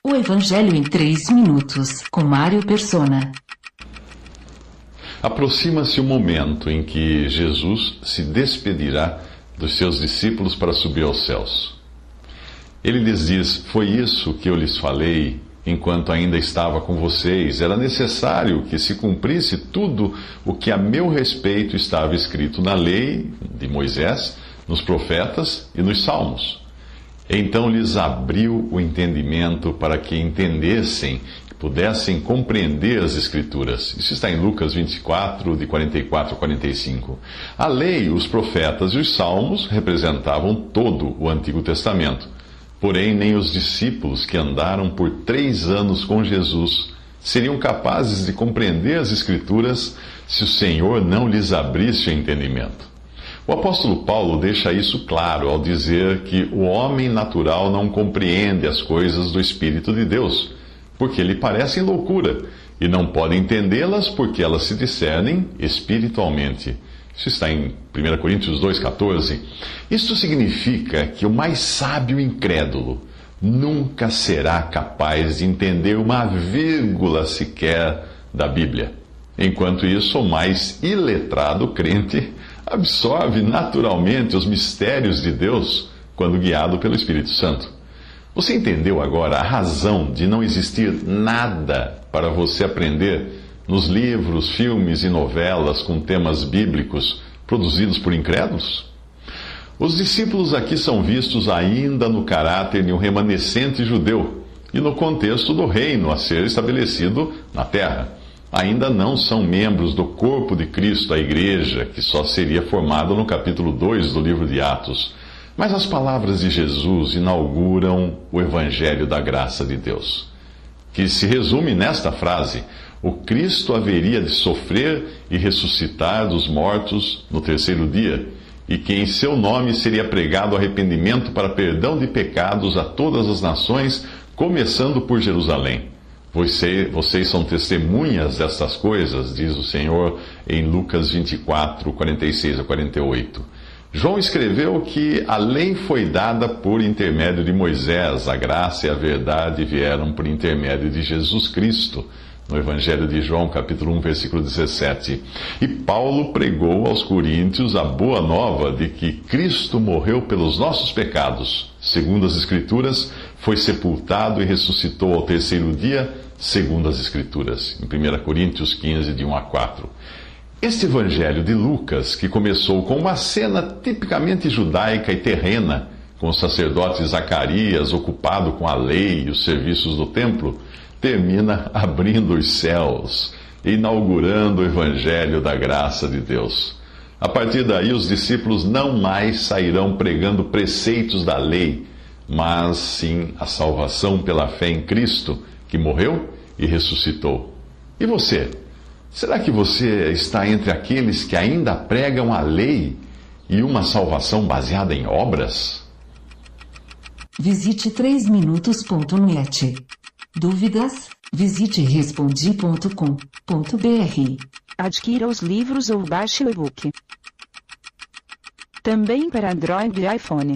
O Evangelho em 3 minutos, com Mário Persona. Aproxima-se o momento em que Jesus se despedirá dos seus discípulos para subir aos céus. Ele lhes diz: foi isso que eu lhes falei enquanto ainda estava com vocês. Era necessário que se cumprisse tudo o que a meu respeito estava escrito na lei de Moisés, nos profetas e nos salmos. Então lhes abriu o entendimento para que entendessem, que pudessem compreender as Escrituras. Isso está em Lucas 24, de 44 a 45. A lei, os profetas e os salmos representavam todo o Antigo Testamento. Porém, nem os discípulos que andaram por 3 anos com Jesus seriam capazes de compreender as Escrituras se o Senhor não lhes abrisse o entendimento. O apóstolo Paulo deixa isso claro ao dizer que o homem natural não compreende as coisas do Espírito de Deus, porque lhe parecem loucura, e não pode entendê-las porque elas se discernem espiritualmente. Isso está em 1 Coríntios 2,14. Isto significa que o mais sábio incrédulo nunca será capaz de entender uma vírgula sequer da Bíblia. Enquanto isso, o mais iletrado crente absorve naturalmente os mistérios de Deus quando guiado pelo Espírito Santo. Você entendeu agora a razão de não existir nada para você aprender nos livros, filmes e novelas com temas bíblicos produzidos por incrédulos? Os discípulos aqui são vistos ainda no caráter de um remanescente judeu e no contexto do reino a ser estabelecido na terra. Ainda não são membros do corpo de Cristo, a igreja, que só seria formada no capítulo 2 do livro de Atos. Mas as palavras de Jesus inauguram o Evangelho da graça de Deus, que se resume nesta frase: o Cristo haveria de sofrer e ressuscitar dos mortos no 3º dia, e que em seu nome seria pregado arrependimento para perdão de pecados a todas as nações, começando por Jerusalém. Vocês são testemunhas destas coisas, diz o Senhor em Lucas 24, 46 a 48. João escreveu que a lei foi dada por intermédio de Moisés, a graça e a verdade vieram por intermédio de Jesus Cristo, no Evangelho de João, capítulo 1, versículo 17. E Paulo pregou aos coríntios a boa nova de que Cristo morreu pelos nossos pecados, segundo as Escrituras, foi sepultado e ressuscitou ao 3º dia, segundo as Escrituras, em 1 Coríntios 15, de 1 a 4. Este Evangelho de Lucas, que começou com uma cena tipicamente judaica e terrena, com o sacerdote Zacarias ocupado com a lei e os serviços do templo, termina abrindo os céus, inaugurando o Evangelho da graça de Deus. A partir daí, os discípulos não mais sairão pregando preceitos da lei, mas sim a salvação pela fé em Cristo, que morreu e ressuscitou. E você? Será que você está entre aqueles que ainda pregam a lei e uma salvação baseada em obras? Visite 3minutos.net. Dúvidas? Visite respondi.com.br. Adquira os livros ou baixe o e-book. Também para Android e iPhone.